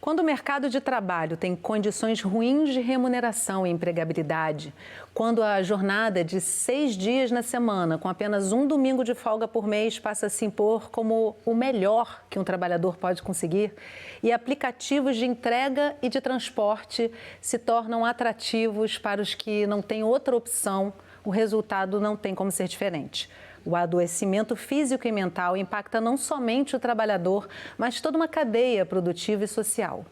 Quando o mercado de trabalho tem condições ruins de remuneração e empregabilidade, quando a jornada de 6 dias na semana, com apenas um domingo de folga por mês, passa a se impor como o melhor que um trabalhador pode conseguir, e aplicativos de entrega e de transporte se tornam atrativos para os que não têm outra opção, o resultado não tem como ser diferente. O adoecimento físico e mental impacta não somente o trabalhador, mas toda uma cadeia produtiva e social.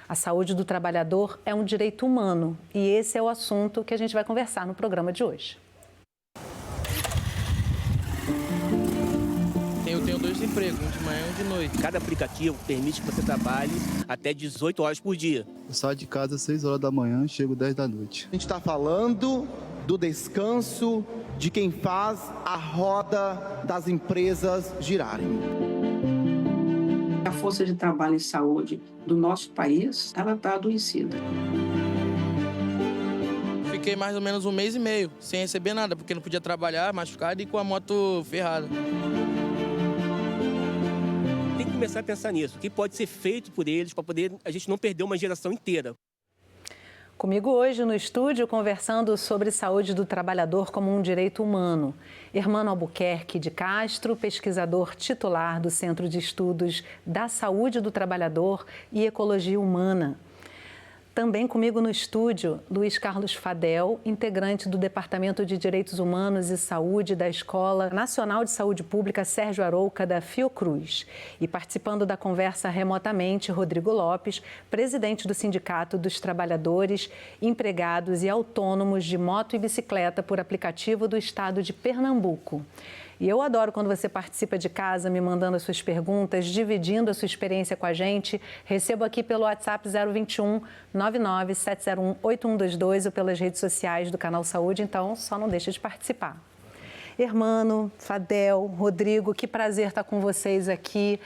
A saúde do trabalhador é um direito humano e esse é o assunto que a gente vai conversar no programa de hoje. Eu tenho 2 empregos, um de manhã e um de noite. Cada aplicativo permite que você trabalhe até 18 horas por dia. Eu saio de casa às 6 horas da manhã e chego 10 da noite. A gente está falando do descanso de quem faz a roda das empresas girarem. A força de trabalho em saúde do nosso país, ela está adoecida. Fiquei mais ou menos 1 mês e meio sem receber nada, porque não podia trabalhar, machucado e com a moto ferrada. Tem que começar a pensar nisso. O que pode ser feito por eles para poder a gente não perder uma geração inteira. Comigo hoje no estúdio, conversando sobre saúde do trabalhador como um direito humano. Hermano Albuquerque de Castro, pesquisador titular do Centro de Estudos da Saúde do Trabalhador e Ecologia Humana. Também comigo no estúdio, Luiz Carlos Fadel, integrante do Departamento de Direitos Humanos e Saúde da Escola Nacional de Saúde Pública Sérgio Arouca, da Fiocruz. E participando da conversa remotamente, Rodrigo Lopes, presidente do Sindicato dos Trabalhadores, Empregados e Autônomos de Moto e Bicicleta por aplicativo do Estado de Pernambuco. E eu adoro quando você participa de casa, me mandando as suas perguntas, dividindo a sua experiência com a gente. Recebo aqui pelo WhatsApp 021 99701 8122 ou pelas redes sociais do Canal Saúde, então só não deixa de participar. Hermano, Fadel, Rodrigo, que prazer estar com vocês aqui,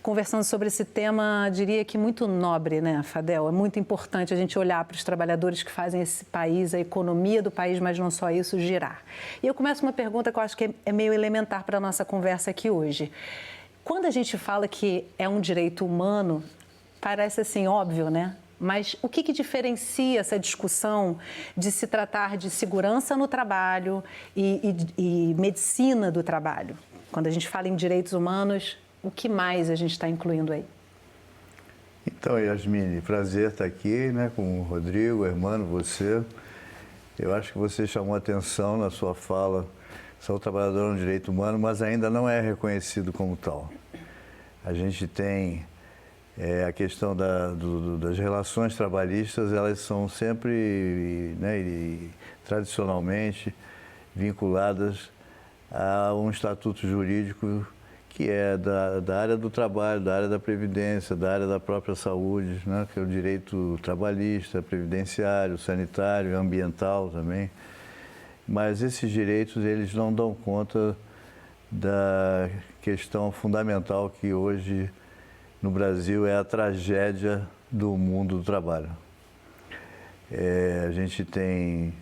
conversando sobre esse tema, diria que muito nobre, né, Fadel? É muito importante a gente olhar para os trabalhadores que fazem esse país, a economia do país, mas não só isso, girar. E eu começo uma pergunta que eu acho que é meio elementar para a nossa conversa aqui hoje. Quando a gente fala que é um direito humano, parece assim óbvio, né? Mas o que diferencia essa discussão de se tratar de segurança no trabalho e medicina do trabalho? Quando a gente fala em direitos humanos, o que mais a gente está incluindo aí? Então, Yasmine, prazer estar aqui, né, com o Rodrigo, Hermano, você. Eu acho que você chamou atenção na sua fala. Sou trabalhador no direito humano, mas ainda não é reconhecido como tal. A gente tem a questão das relações trabalhistas, elas são sempre, né, e tradicionalmente vinculadas a um estatuto jurídico que é da área do trabalho, da área da previdência, da área da própria saúde, né? Que é o direito trabalhista, previdenciário, sanitário, ambiental também. Mas esses direitos, eles não dão conta da questão fundamental que hoje no Brasil é a tragédia do mundo do trabalho. A gente tem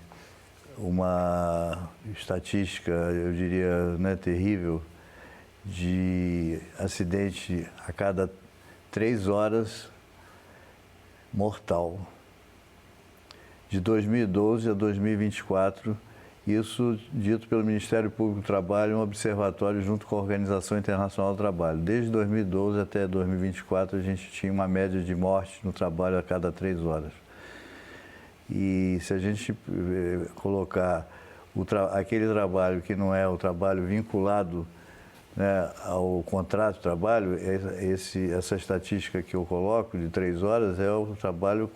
uma estatística, eu diria, né, terrível, de acidente a cada 3 horas mortal. De 2012 a 2024, isso dito pelo Ministério Público do Trabalho, um observatório junto com a Organização Internacional do Trabalho. Desde 2012 até 2024, a gente tinha uma média de morte no trabalho a cada 3 horas. E se a gente colocar aquele trabalho que não é o trabalho vinculado, né, ao contrato de trabalho, essa estatística que eu coloco de 3 horas é o trabalho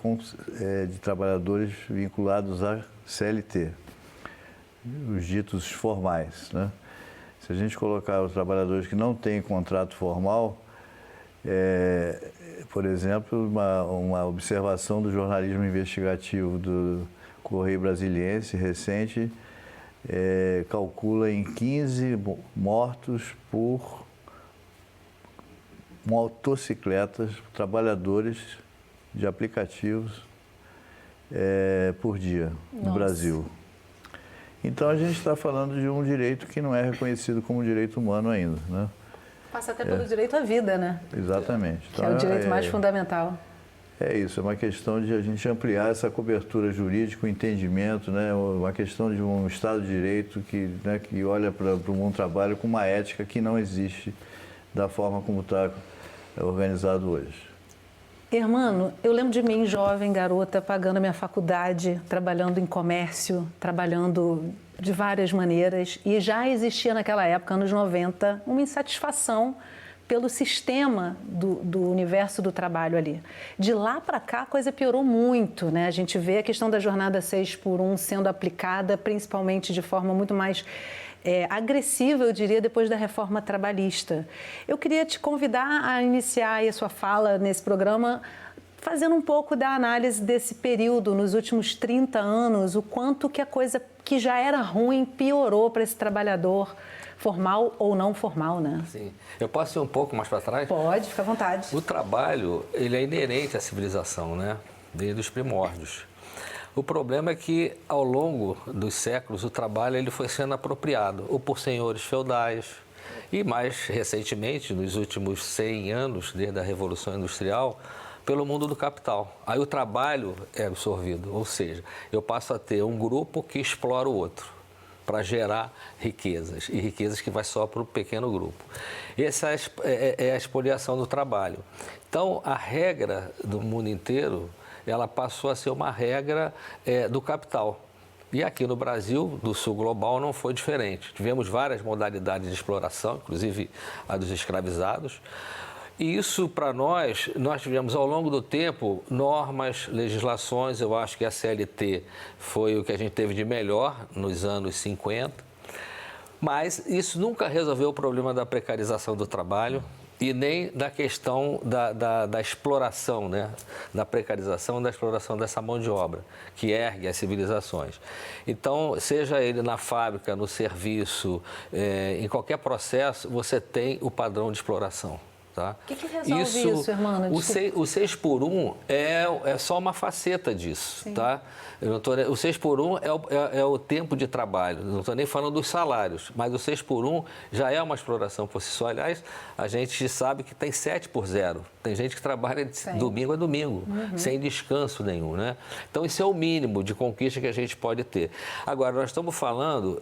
de trabalhadores vinculados à CLT, os ditos formais, né? Se a gente colocar os trabalhadores que não têm contrato formal, por exemplo, uma observação do jornalismo investigativo do Correio Brasiliense recente, calcula em 15 mortos por motocicletas, trabalhadores de aplicativos por dia no Brasil. Então a gente está falando de um direito que não é reconhecido como direito humano ainda, né? Passa até pelo direito à vida, né? Exatamente. Que é o direito mais fundamental. É isso, é uma questão de a gente ampliar essa cobertura jurídica, o entendimento, né? Uma questão de um Estado de Direito que, né, que olha para o mundo do trabalho com uma ética que não existe da forma como está organizado hoje. Hermano, eu lembro de mim, jovem, garota, pagando a minha faculdade, trabalhando em comércio, trabalhando de várias maneiras, e já existia naquela época, anos 90, uma insatisfação pelo sistema do universo do trabalho ali. De lá para cá, a coisa piorou muito, né? A gente vê a questão da jornada 6x1 sendo aplicada, principalmente de forma muito mais agressiva, eu diria, depois da reforma trabalhista. Eu queria te convidar a iniciar aí a sua fala nesse programa fazendo um pouco da análise desse período, nos últimos 30 anos, o quanto que a coisa que já era ruim piorou para esse trabalhador, formal ou não formal, né? Sim. Eu posso ir um pouco mais para trás? Pode, fica à vontade. O trabalho, ele é inerente à civilização, né? Desde os primórdios. O problema é que, ao longo dos séculos, o trabalho ele foi sendo apropriado, ou por senhores feudais, e mais recentemente, nos últimos 100 anos, desde a Revolução Industrial, pelo mundo do capital. Aí o trabalho é absorvido, ou seja, eu passo a ter um grupo que explora o outro para gerar riquezas, e riquezas que vai só para o pequeno grupo. Essa é a expoliação do trabalho. Então, a regra do mundo inteiro, ela passou a ser uma regra do capital. E aqui no Brasil, do sul global, não foi diferente. Tivemos várias modalidades de exploração, inclusive a dos escravizados. E isso, para nós tivemos ao longo do tempo normas, legislações. Eu acho que a CLT foi o que a gente teve de melhor nos anos 50. Mas isso nunca resolveu o problema da precarização do trabalho e nem da questão da exploração, né? Da precarização, da exploração dessa mão de obra, que ergue as civilizações. Então, seja ele na fábrica, no serviço, em qualquer processo, você tem o padrão de exploração. Tá? O que resolve isso, Hermano? O 6x1 é só uma faceta disso. Tá? O 6x1 é o tempo de trabalho, não estou nem falando dos salários, mas o 6x1 já é uma exploração por si só. Aliás, a gente sabe que tem 7x0. Tem gente que trabalha de domingo a domingo, sem descanso nenhum. Né? Então, isso é o mínimo de conquista que a gente pode ter. Agora, nós estamos falando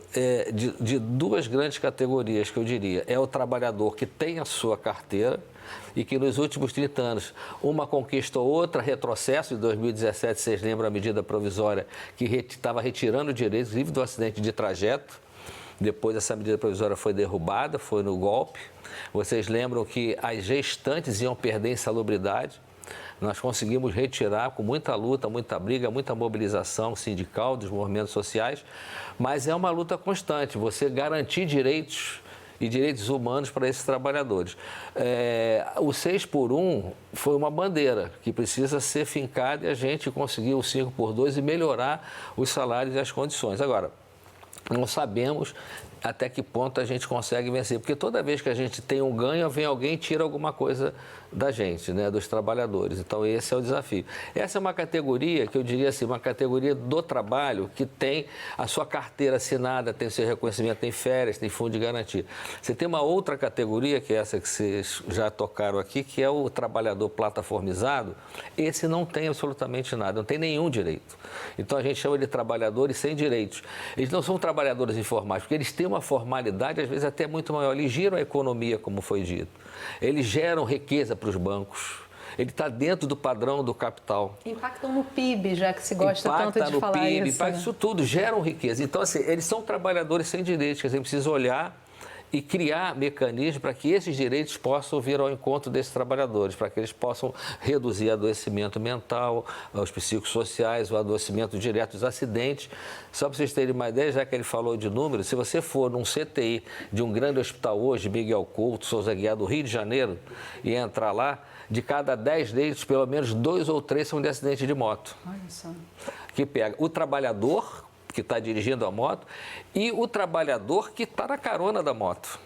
de duas grandes categorias, que eu diria. É o trabalhador que tem a sua carteira, e que nos últimos 30 anos, uma conquista ou outra, retrocesso. Em 2017, vocês lembram a medida provisória que estava retirando direitos, inclusive do acidente de trajeto. Depois essa medida provisória foi derrubada, foi no golpe. Vocês lembram que as gestantes iam perder insalubridade. Nós conseguimos retirar com muita luta, muita briga, muita mobilização sindical dos movimentos sociais, mas é uma luta constante, você garantir direitos e direitos humanos para esses trabalhadores. O 6x1 foi uma bandeira que precisa ser fincada e a gente conseguiu o 5x2 e melhorar os salários e as condições. Agora, não sabemos até que ponto a gente consegue vencer, porque toda vez que a gente tem um ganho, vem alguém e tira alguma coisa da gente, né, dos trabalhadores. Então, esse é o desafio. Essa é uma categoria que eu diria assim, uma categoria do trabalho que tem a sua carteira assinada, tem o seu reconhecimento, tem férias, tem fundo de garantia. Você tem uma outra categoria, que é essa que vocês já tocaram aqui, que é o trabalhador plataformizado. Esse não tem absolutamente nada, não tem nenhum direito. Então, a gente chama de trabalhadores sem direitos. Eles não são trabalhadores informais, porque eles têm uma formalidade, às vezes, até muito maior. Eles giram a economia, como foi dito. Eles geram riqueza para os bancos. Ele está dentro do padrão do capital. Impactam no PIB, já que se gosta tanto de falar PIB, isso. Impacta isso tudo, geram riqueza. Então, assim, eles são trabalhadores sem direitos, que a gente precisa olhar e criar mecanismos para que esses direitos possam vir ao encontro desses trabalhadores, para que eles possam reduzir o adoecimento mental, os psicossociais, o adoecimento direto, os acidentes. Só para vocês terem uma ideia, já que ele falou de números, se você for num CTI de um grande hospital hoje, Miguel Couto, Souza Guiar, do Rio de Janeiro, e entrar lá, de cada 10 deles, pelo menos 2 ou 3 são de acidente de moto. Olha só. Que pega o trabalhador que está dirigindo a moto e o trabalhador que está na carona da moto.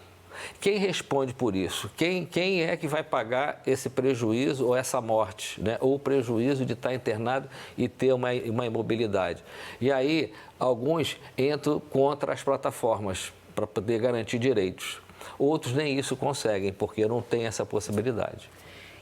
Quem responde por isso? Quem é que vai pagar esse prejuízo ou essa morte, né? Ou o prejuízo de estar internado e ter uma imobilidade? E aí, alguns entram contra as plataformas para poder garantir direitos. Outros nem isso conseguem, porque não tem essa possibilidade.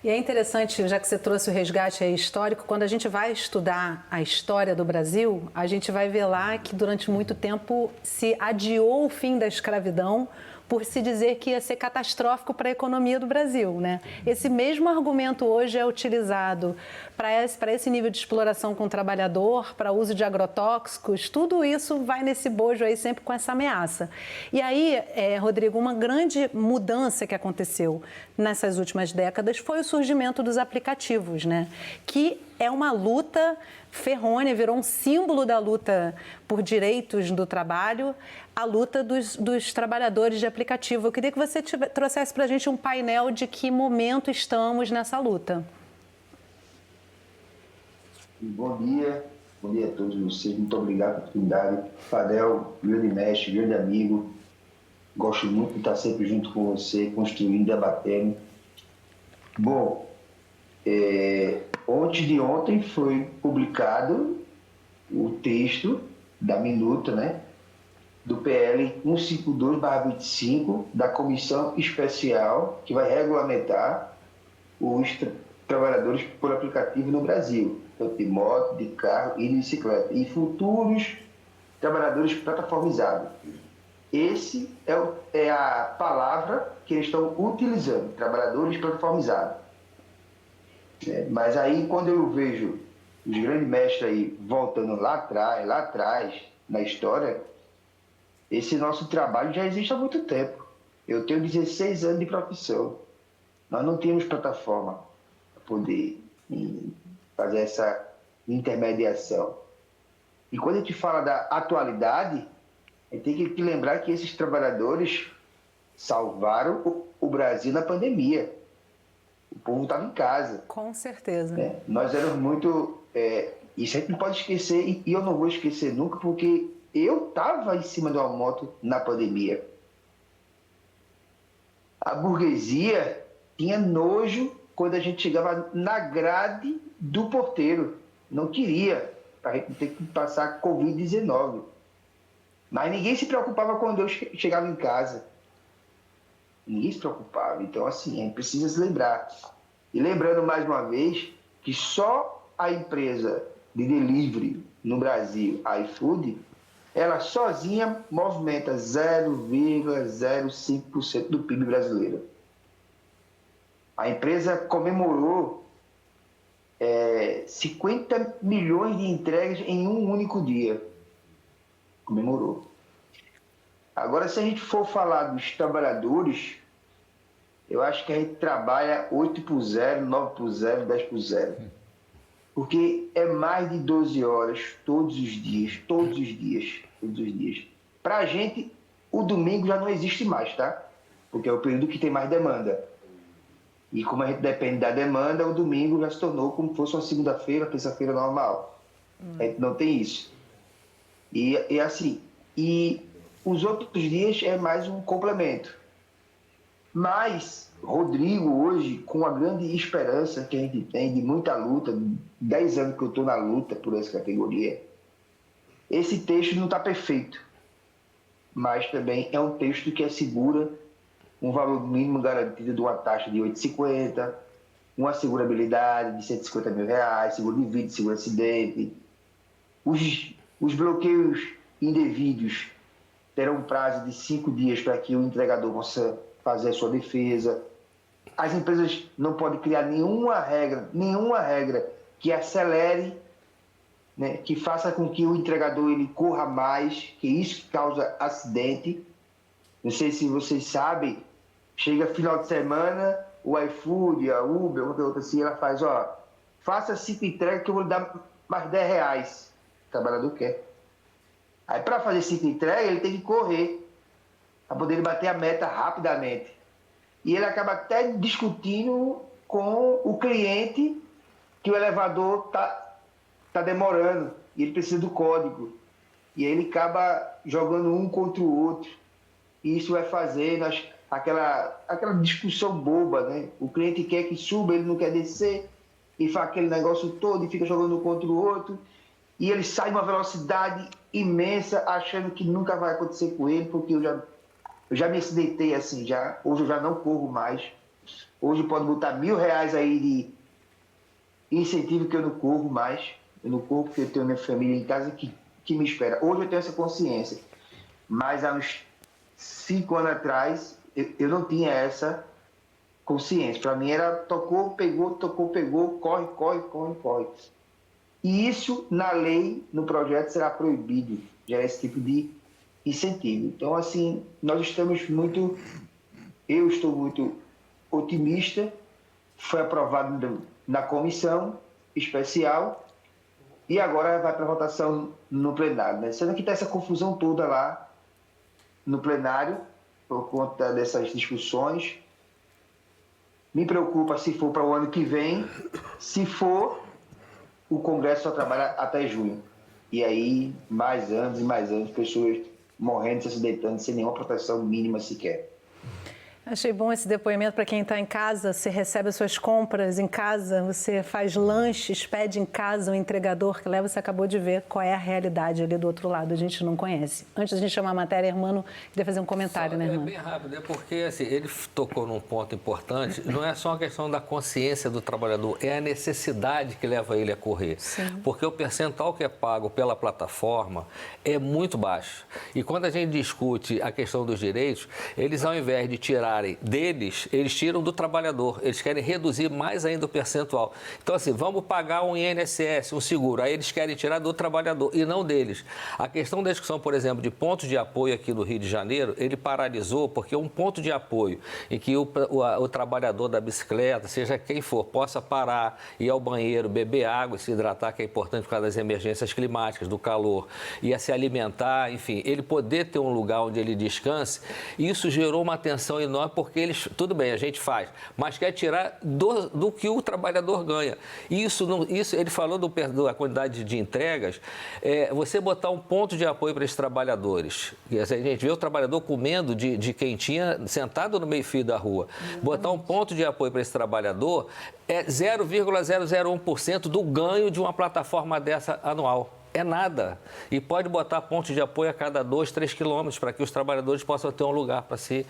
E é interessante, já que você trouxe o resgate aí histórico, quando a gente vai estudar a história do Brasil, a gente vai ver lá que durante muito tempo se adiou o fim da escravidão por se dizer que ia ser catastrófico para a economia do Brasil, né? Esse mesmo argumento hoje é utilizado para esse nível de exploração com o trabalhador, para uso de agrotóxicos, tudo isso vai nesse bojo aí sempre com essa ameaça. E aí, Rodrigo, uma grande mudança que aconteceu nessas últimas décadas foi o surgimento dos aplicativos, né? Que é uma luta ferrônea, virou um símbolo da luta por direitos do trabalho, a luta dos trabalhadores de aplicativo. Eu queria que você trouxesse para a gente um painel de que momento estamos nessa luta. Bom dia a todos vocês, muito obrigado pela oportunidade. Fadel, grande mestre, grande amigo, gosto muito de estar sempre junto com você, construindo, debatendo. Bom, ontem foi publicado o texto da minuta, né, do PL 152/25 da Comissão Especial que vai regulamentar os trabalhadores por aplicativo no Brasil, tanto de moto, de carro e de bicicleta, e futuros trabalhadores plataformizados. Esse é a palavra que eles estão utilizando, trabalhadores plataformizados. Mas aí, quando eu vejo os grandes mestres aí voltando lá atrás, na história, esse nosso trabalho já existe há muito tempo. Eu tenho 16 anos de profissão. Nós não tínhamos plataforma para poder fazer essa intermediação. E quando a gente fala da atualidade, a gente tem que lembrar que esses trabalhadores salvaram o Brasil na pandemia. O povo estava em casa. Com certeza. Nós éramos muito... isso a gente não pode esquecer, e eu não vou esquecer nunca, porque eu estava em cima de uma moto na pandemia. A burguesia tinha nojo quando a gente chegava na grade do porteiro. Não queria, para a gente ter que passar Covid-19. Mas ninguém se preocupava quando eu chegava em casa. Ninguém se preocupava. Então, assim, a gente precisa se lembrar. E lembrando mais uma vez que só a empresa de delivery no Brasil, a iFood, ela sozinha movimenta 0,05% do PIB brasileiro. A empresa comemorou 50 milhões de entregas em um único dia. Comemorou. Agora, se a gente for falar dos trabalhadores, eu acho que a gente trabalha 8/0, 9/0, 10/0. Porque é mais de 12 horas todos os dias. Para a gente, o domingo já não existe mais, tá? Porque é o período que tem mais demanda. E como a gente depende da demanda, o domingo já se tornou como se fosse uma segunda-feira, terça-feira normal. A gente não tem isso. E assim, os outros dias é mais um complemento. Mas Rodrigo hoje, com a grande esperança que a gente tem de muita luta, 10 anos que eu estou na luta por essa categoria, esse texto não está perfeito, mas também é um texto que assegura um valor mínimo garantido de uma taxa de 8,50, uma segurabilidade de R$150 mil, seguro de vida, seguro de acidente. Os bloqueios indevidos terão um prazo de 5 dias para que o entregador possa fazer a sua defesa. As empresas não podem criar nenhuma regra que acelere, né, que faça com que o entregador ele corra mais, que isso que causa acidente. Não sei se vocês sabem, chega final de semana, o iFood, a Uber, qualquer outra assim, ela faz, faça 5 entregas que eu vou lhe dar mais R$10. O trabalhador quer. Aí, para fazer 5 entregas, ele tem que correr para poder bater a meta rapidamente. E ele acaba até discutindo com o cliente que o elevador tá demorando e ele precisa do código. E aí ele acaba jogando um contra o outro. E isso vai fazendo aquela discussão boba, né? O cliente quer que suba, ele não quer descer, e faz aquele negócio todo e fica jogando um contra o outro. E ele sai numa velocidade imensa, achando que nunca vai acontecer com ele, porque eu já me acidentei assim, hoje eu já não corro mais, Hoje pode botar R$1.000 aí de incentivo que eu não corro mais. Eu não corro porque eu tenho minha família em casa que me espera. Hoje eu tenho essa consciência. Mas há uns 5 anos atrás, eu não tinha essa consciência. Para mim era tocou, pegou, corre. E isso, na lei, no projeto, será proibido. Já é esse tipo de incentivo. Então, assim, eu estou muito otimista. Foi aprovado na comissão especial e agora vai para votação no plenário, né? Sendo que está essa confusão toda lá no plenário por conta dessas discussões. Me preocupa se for para o ano que vem. Se for, o Congresso só trabalha até junho. E aí, mais anos e mais anos, pessoas morrendo, se acidentando, sem nenhuma proteção mínima sequer. Achei bom esse depoimento para quem está em casa. Você recebe as suas compras em casa, você faz lanches, pede em casa o entregador que leva. Você acabou de ver qual é a realidade ali do outro lado. A gente não conhece. Antes da gente chamar a matéria, Hermano, queria fazer um comentário, né, Hermano? É bem rápido, porque assim, ele tocou num ponto importante. Não é só uma questão da consciência do trabalhador, é a necessidade que leva ele a correr. Sim. Porque o percentual que é pago pela plataforma é muito baixo. E quando a gente discute a questão dos direitos, eles, ao invés de tirar deles, eles tiram do trabalhador. Eles querem reduzir mais ainda o percentual. Então, assim, vamos pagar um INSS, um seguro. Aí eles querem tirar do trabalhador e não deles. A questão da discussão, por exemplo, de pontos de apoio aqui no Rio de Janeiro, ele paralisou porque um ponto de apoio em que o trabalhador da bicicleta, seja quem for, possa parar, ir ao banheiro, beber água e se hidratar, que é importante por causa das emergências climáticas, do calor, e a se alimentar, enfim, ele poder ter um lugar onde ele descanse, isso gerou uma tensão enorme, porque eles, tudo bem, a gente faz, mas quer tirar do que o trabalhador ganha. Isso ele falou da quantidade de entregas, você botar um ponto de apoio para esses trabalhadores. A gente vê o trabalhador comendo de quentinha sentado no meio-fio da rua. Botar um ponto de apoio para esse trabalhador é 0,001% do ganho de uma plataforma dessa anual. É nada. E pode botar pontos de apoio a cada 2, 3 quilômetros para que os trabalhadores possam ter um lugar para se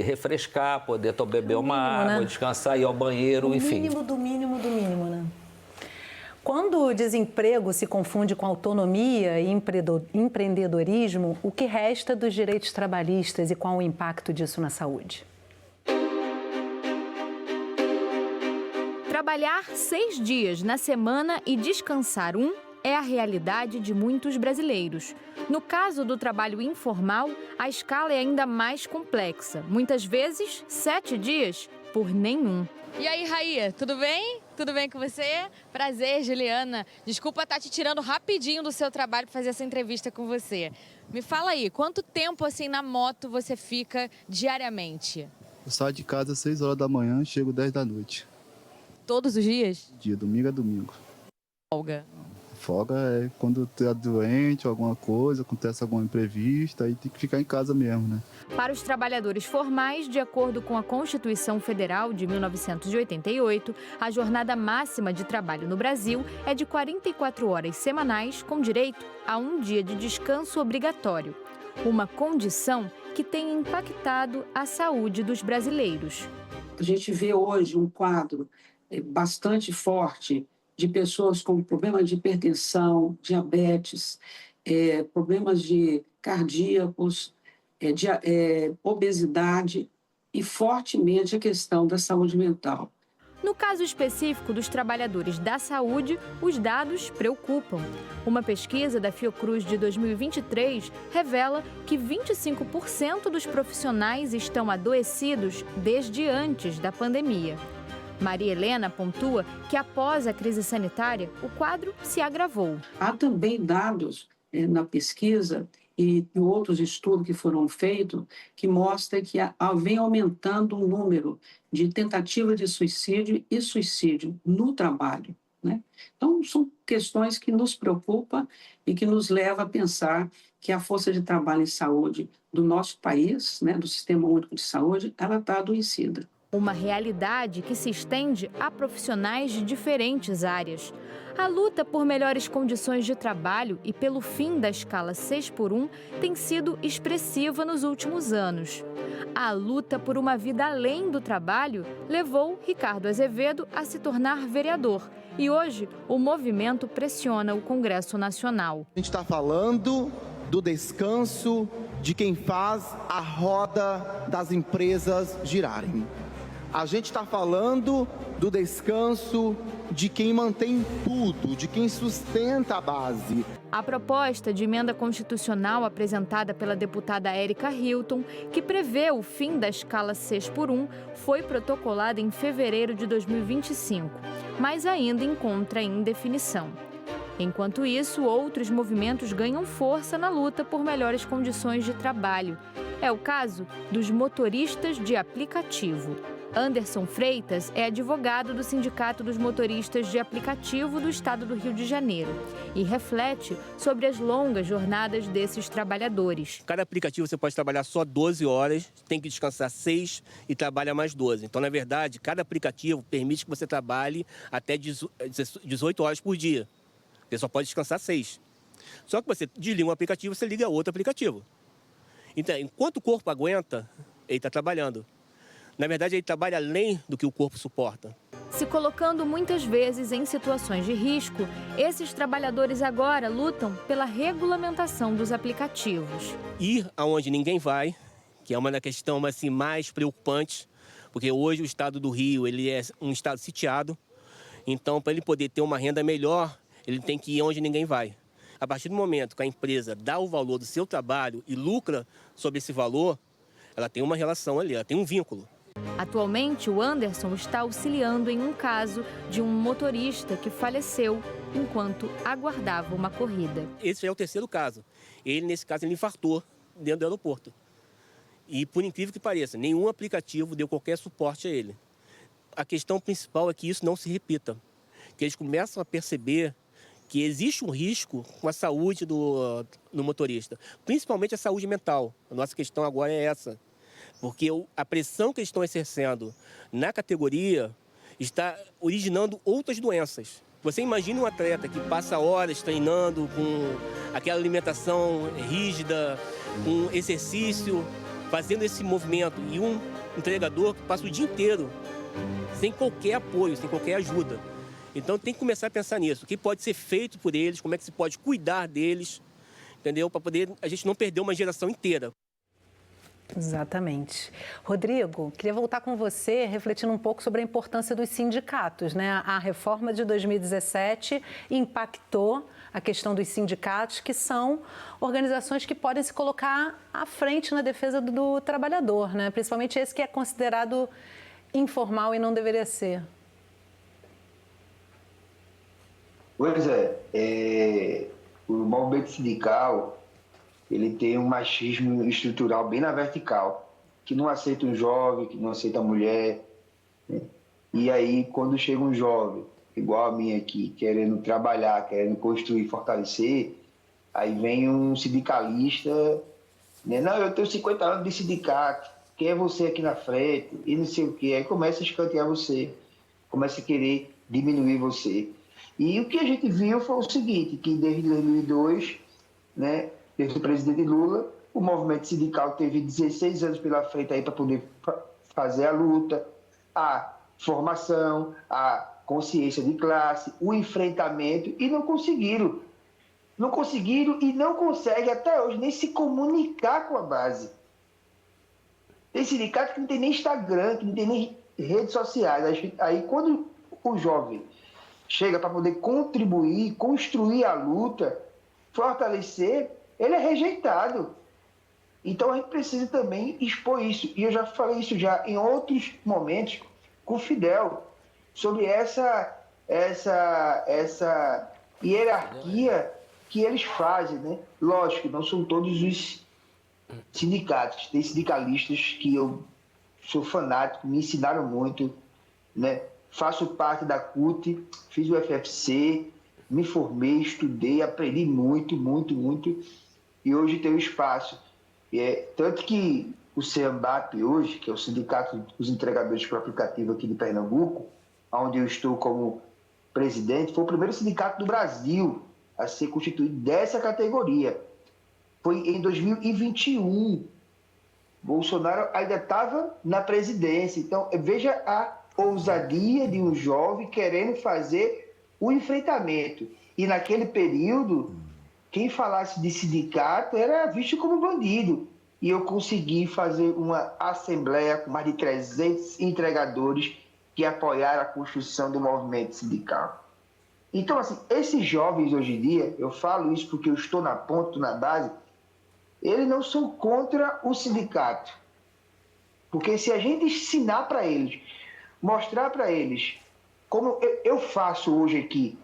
refrescar, poder beber uma água, né? Descansar, ir ao banheiro, enfim. O mínimo do mínimo do mínimo, né? Quando o desemprego se confunde com autonomia e empreendedorismo, o que resta dos direitos trabalhistas e qual o impacto disso na saúde? Trabalhar 6 dias na semana e descansar um é a realidade de muitos brasileiros. No caso do trabalho informal, a escala é ainda mais complexa. Muitas vezes, 7 dias por nenhum. E aí, Raí, tudo bem? Tudo bem com você? Prazer, Juliana. Desculpa estar te tirando rapidinho do seu trabalho para fazer essa entrevista com você. Me fala aí, quanto tempo assim na moto você fica diariamente? Eu saio de casa às 6 horas da manhã e chego 10 da noite. Todos os dias? Dia, domingo a domingo. Folga? Folga é quando tu é doente, alguma coisa, acontece algum imprevisto, aí tem que ficar em casa mesmo, né? Para os trabalhadores formais, de acordo com a Constituição Federal de 1988, a jornada máxima de trabalho no Brasil é de 44 horas semanais, com direito a um dia de descanso obrigatório. Uma condição que tem impactado a saúde dos brasileiros. A gente vê hoje um quadro bastante forte de pessoas com problemas de hipertensão, diabetes, problemas cardíacos, obesidade e fortemente a questão da saúde mental. No caso específico dos trabalhadores da saúde, os dados preocupam. Uma pesquisa da Fiocruz de 2023 revela que 25% dos profissionais estão adoecidos desde antes da pandemia. Maria Helena pontua que, após a crise sanitária, o quadro se agravou. Há também dados na pesquisa e em outros estudos que foram feitos que mostram que vem aumentando o número de tentativas de suicídio e suicídio no trabalho, né? Então, são questões que nos preocupam e que nos levam a pensar que a força de trabalho em saúde do nosso país, né, do Sistema Único de Saúde, ela está adoecida. Uma realidade que se estende a profissionais de diferentes áreas. A luta por melhores condições de trabalho e pelo fim da escala 6x1 tem sido expressiva nos últimos anos. A luta por uma vida além do trabalho levou Ricardo Azevedo a se tornar vereador. E hoje, o movimento pressiona o Congresso Nacional. A gente está falando do descanso de quem faz a roda das empresas girarem. A gente está falando do descanso de quem mantém tudo, de quem sustenta a base. A proposta de emenda constitucional apresentada pela deputada Érica Hilton, que prevê o fim da escala 6x1, foi protocolada em fevereiro de 2025, mas ainda encontra indefinição. Enquanto isso, outros movimentos ganham força na luta por melhores condições de trabalho. É o caso dos motoristas de aplicativo. Anderson Freitas é advogado do Sindicato dos Motoristas de Aplicativo do Estado do Rio de Janeiro e reflete sobre as longas jornadas desses trabalhadores. Cada aplicativo você pode trabalhar só 12 horas, tem que descansar 6 e trabalha mais 12. Então, na verdade, cada aplicativo permite que você trabalhe até 18 horas por dia. Você só pode descansar 6. Só que você desliga um aplicativo, você liga outro aplicativo. Então, enquanto o corpo aguenta, ele está trabalhando. Na verdade, ele trabalha além do que o corpo suporta. Se colocando muitas vezes em situações de risco, esses trabalhadores agora lutam pela regulamentação dos aplicativos. Ir aonde ninguém vai, que é uma da questão assim, mais preocupante, porque hoje o estado do Rio ele é um estado sitiado, então para ele poder ter uma renda melhor, ele tem que ir onde ninguém vai. A partir do momento que a empresa dá o valor do seu trabalho e lucra sobre esse valor, ela tem uma relação ali, ela tem um vínculo. Atualmente, o Anderson está auxiliando em um caso de um motorista que faleceu enquanto aguardava uma corrida. Esse é o terceiro caso. Ele, nesse caso, ele infartou dentro do aeroporto. E, por incrível que pareça, nenhum aplicativo deu qualquer suporte a ele. A questão principal é que isso não se repita. Que eles começam a perceber que existe um risco com a saúde do motorista, principalmente a saúde mental. A nossa questão agora é essa. Porque a pressão que eles estão exercendo na categoria está originando outras doenças. Você imagina um atleta que passa horas treinando com aquela alimentação rígida, com exercício, fazendo esse movimento, e um entregador que passa o dia inteiro sem qualquer apoio, sem qualquer ajuda. Então tem que começar a pensar nisso. O que pode ser feito por eles, como é que se pode cuidar deles, entendeu? Para poder a gente não perder uma geração inteira. Exatamente. Rodrigo, queria voltar com você, refletindo um pouco sobre a importância dos sindicatos, né? A reforma de 2017 impactou a questão dos sindicatos, que são organizações que podem se colocar à frente na defesa do trabalhador, né? Principalmente esse que é considerado informal e não deveria ser. Pois é, o movimento sindical ele tem um machismo estrutural bem na vertical, que não aceita um jovem, que não aceita a mulher, né? E aí, quando chega um jovem, igual a minha aqui, querendo trabalhar, querendo construir, fortalecer, aí vem um sindicalista, né? Não, eu tenho 50 anos de sindicato, quem é você aqui na frente? E não sei o quê. Aí começa a escantear você, começa a querer diminuir você. E o que a gente viu foi o seguinte, que desde 2002, né, desde o presidente Lula, o movimento sindical teve 16 anos pela frente aí para poder fazer a luta, a formação, a consciência de classe, o enfrentamento, e não conseguiram. Não conseguiram e não conseguem até hoje nem se comunicar com a base. Tem sindicato que não tem nem Instagram, que não tem nem redes sociais. Aí quando o jovem chega para poder contribuir, construir a luta, fortalecer, ele é rejeitado. Então a gente precisa também expor isso. E eu já falei isso já em outros momentos com o Fidel, sobre essa hierarquia que eles fazem, né? Lógico, não são todos os sindicatos. Tem sindicalistas que eu sou fanático, me ensinaram muito, né? Faço parte da CUT, fiz o FFC, me formei, estudei, aprendi muito, muito, muito. E hoje tenho espaço. Tanto que o CEAMBAP hoje, que é o Sindicato dos Entregadores por Aplicativo aqui de Pernambuco, onde eu estou como presidente, foi o primeiro sindicato do Brasil a ser constituído dessa categoria. Foi em 2021. Bolsonaro ainda estava na presidência. Então, veja a ousadia de um jovem querendo fazer o enfrentamento. E naquele período, quem falasse de sindicato era visto como bandido. E eu consegui fazer uma assembleia com mais de 300 entregadores que apoiaram a construção do movimento sindical. Então, assim, esses jovens hoje em dia, eu falo isso porque eu estou na ponta, estou na base, eles não são contra o sindicato. Porque se a gente ensinar para eles, mostrar para eles, como eu faço hoje aqui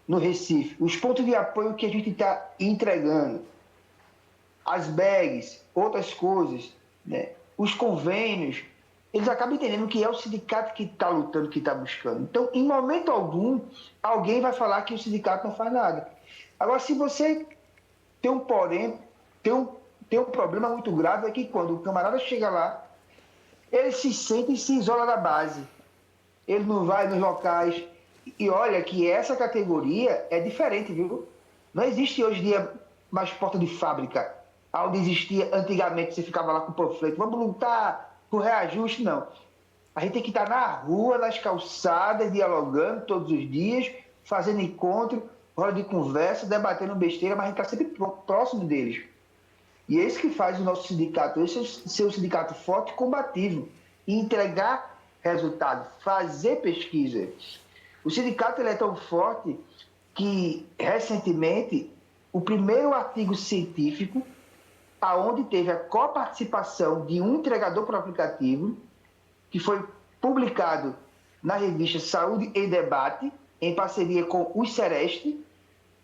no Recife, os pontos de apoio que a gente está entregando, as bags, outras coisas, né? Os convênios, eles acabam entendendo que é o sindicato que está lutando, que está buscando. Então, em momento algum, alguém vai falar que o sindicato não faz nada. Agora, se você tem um porém, tem um problema muito grave, é que quando o camarada chega lá, ele se sente e se isola da base. Ele não vai nos locais. E olha que essa categoria é diferente, viu? Não existe hoje em dia mais porta de fábrica, onde existia antigamente, você ficava lá com o panfleto, vamos lutar por reajuste, não. A gente tem que estar na rua, nas calçadas, dialogando todos os dias, fazendo encontro, hora de conversa, debatendo besteira, mas a gente está sempre próximo deles. E é isso que faz o nosso sindicato, esse é ser um sindicato forte e combativo, e entregar resultados, fazer pesquisa. O sindicato ele é tão forte que, recentemente, o primeiro artigo científico, aonde teve a coparticipação de um entregador por aplicativo, que foi publicado na revista Saúde em Debate, em parceria com o Sereste,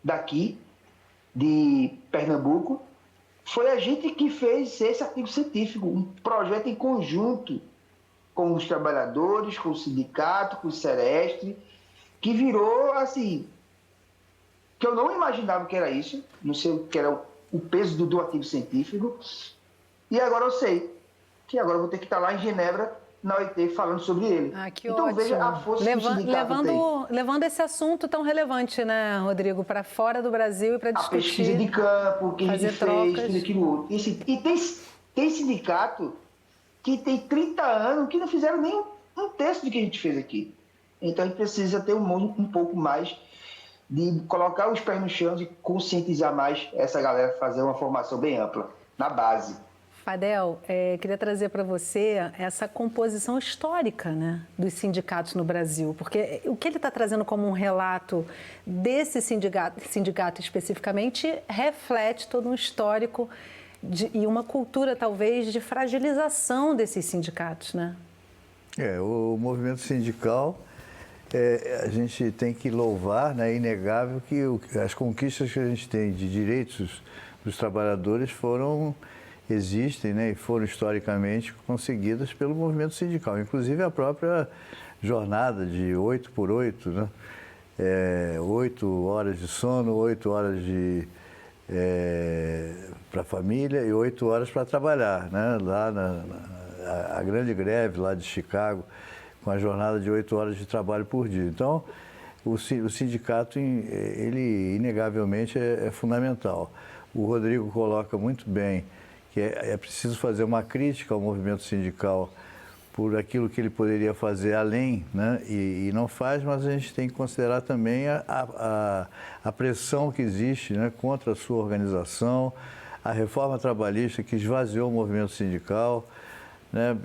daqui, de Pernambuco, foi a gente que fez esse artigo científico, um projeto em conjunto com os trabalhadores, com o sindicato, com o Sereste, que virou, assim, que eu não imaginava que era isso, não sei o que era o peso do artigo científico, e agora eu sei que agora eu vou ter que estar lá em Genebra, na OIT, falando sobre ele. Que então ótimo. Veja a força que o sindicato tem. Levando esse assunto tão relevante, né, Rodrigo, para fora do Brasil e para discutir. A pesquisa de campo, que a gente fez, tudo aquilo outro. E tem sindicato que tem 30 anos que não fizeram nem um terço do que a gente fez aqui. Então a gente precisa ter um pouco mais de colocar os pés no chão e conscientizar mais essa galera, fazer uma formação bem ampla, na base. Fadel, queria trazer para você essa composição histórica, né, dos sindicatos no Brasil, porque o que ele está trazendo como um relato desse sindicato especificamente reflete todo um histórico e uma cultura, talvez, de fragilização desses sindicatos, né? O movimento sindical, a gente tem que louvar, né, é inegável que as conquistas que a gente tem de direitos dos trabalhadores existem, né, e foram historicamente conseguidas pelo movimento sindical, inclusive a própria jornada de 8 por 8, né? 8 horas de sono, 8 horas para a família e 8 horas para trabalhar, né? Lá a grande greve lá de Chicago, com a jornada de 8 horas de trabalho por dia. Então, o sindicato, ele inegavelmente é fundamental. O Rodrigo coloca muito bem que é preciso fazer uma crítica ao movimento sindical por aquilo que ele poderia fazer além, né? E não faz, mas a gente tem que considerar também a pressão que existe, né, contra a sua organização, a reforma trabalhista que esvaziou o movimento sindical, né,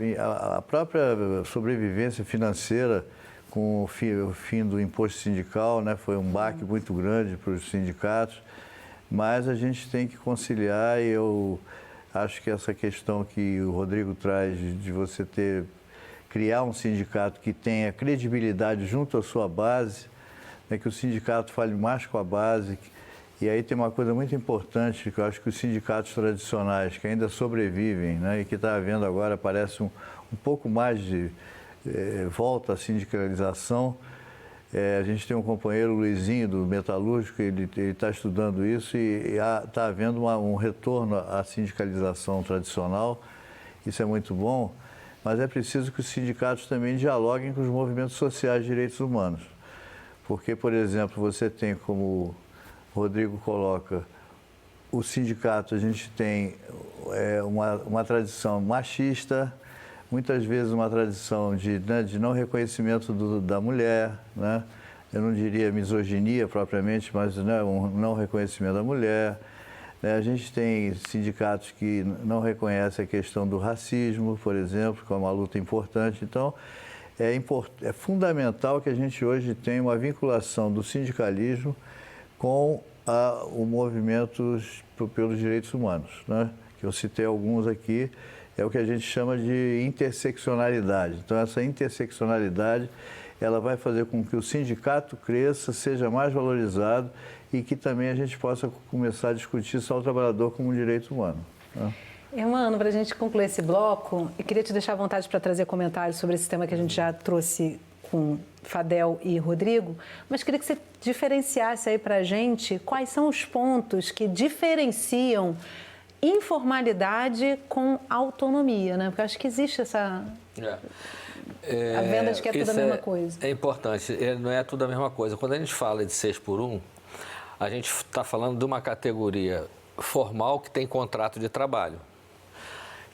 a própria sobrevivência financeira com o fim do imposto sindical, né, foi um baque muito grande para os sindicatos, mas a gente tem que conciliar, e eu acho que essa questão que o Rodrigo traz de você criar um sindicato que tenha credibilidade junto à sua base, né, que o sindicato fale mais com a base. E aí tem uma coisa muito importante, que eu acho que os sindicatos tradicionais, que ainda sobrevivem, né, e que está havendo agora, parece um pouco mais de volta à sindicalização. A gente tem um companheiro, Luizinho, do Metalúrgico, ele está estudando isso e está havendo um retorno à sindicalização tradicional. Isso é muito bom, mas é preciso que os sindicatos também dialoguem com os movimentos sociais de direitos humanos. Porque, por exemplo, você tem, como o Rodrigo coloca, o sindicato, a gente tem uma tradição machista, muitas vezes uma tradição de não reconhecimento da mulher, né? Eu não diria misoginia propriamente, mas um não reconhecimento da mulher. A gente tem sindicatos que não reconhecem a questão do racismo, por exemplo, que é uma luta importante. Então, é fundamental que a gente hoje tenha uma vinculação do sindicalismo com o movimento pelos direitos humanos, né? Que eu citei alguns aqui, é o que a gente chama de interseccionalidade. Então, essa interseccionalidade, ela vai fazer com que o sindicato cresça, seja mais valorizado e que também a gente possa começar a discutir só o trabalhador como um direito humano, né? Hermano, para a gente concluir esse bloco, eu queria te deixar à vontade para trazer comentários sobre esse tema que a gente já trouxe com Fadel e Rodrigo, mas queria que você diferenciasse aí para a gente quais são os pontos que diferenciam informalidade com autonomia, né? Porque eu acho que existe essa... a venda de que é tudo a mesma coisa. É importante, não é tudo a mesma coisa. Quando a gente fala de 6 por 1, a gente está falando de uma categoria formal que tem contrato de trabalho.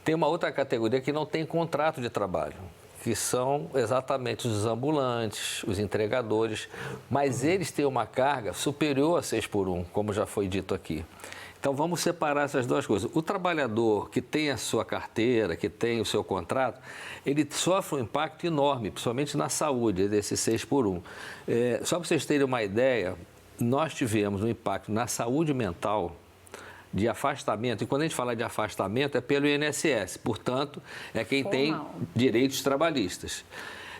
Tem uma outra categoria que não tem contrato de trabalho, que são exatamente os ambulantes, os entregadores, mas eles têm uma carga superior a 6 por 1, como já foi dito aqui. Então, vamos separar essas duas coisas. O trabalhador que tem a sua carteira, que tem o seu contrato, ele sofre um impacto enorme, principalmente na saúde, desse 6 por 1. Só para vocês terem uma ideia, nós tivemos um impacto na saúde mental de afastamento, e quando a gente fala de afastamento é pelo INSS, portanto, é quem tem direitos trabalhistas.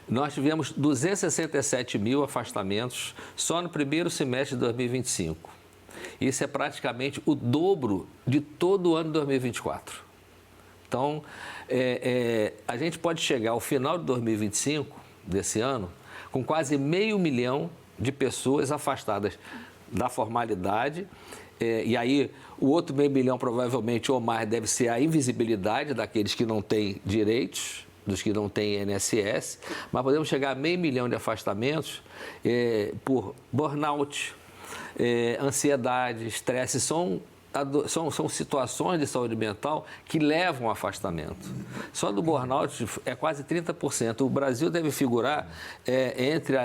Nós tivemos 267 mil afastamentos só no primeiro semestre de 2025. Isso é praticamente o dobro de todo o ano de 2024. Então, a gente pode chegar ao final de 2025, desse ano, com quase 500 mil de pessoas afastadas da formalidade. E aí, o outro 500 mil, provavelmente, ou mais, deve ser a invisibilidade daqueles que não têm direitos, dos que não têm INSS, mas podemos chegar a 500 mil de afastamentos por burnout, ansiedade, estresse, são situações de saúde mental que levam ao afastamento. Só do burnout é quase 30%. O Brasil deve figurar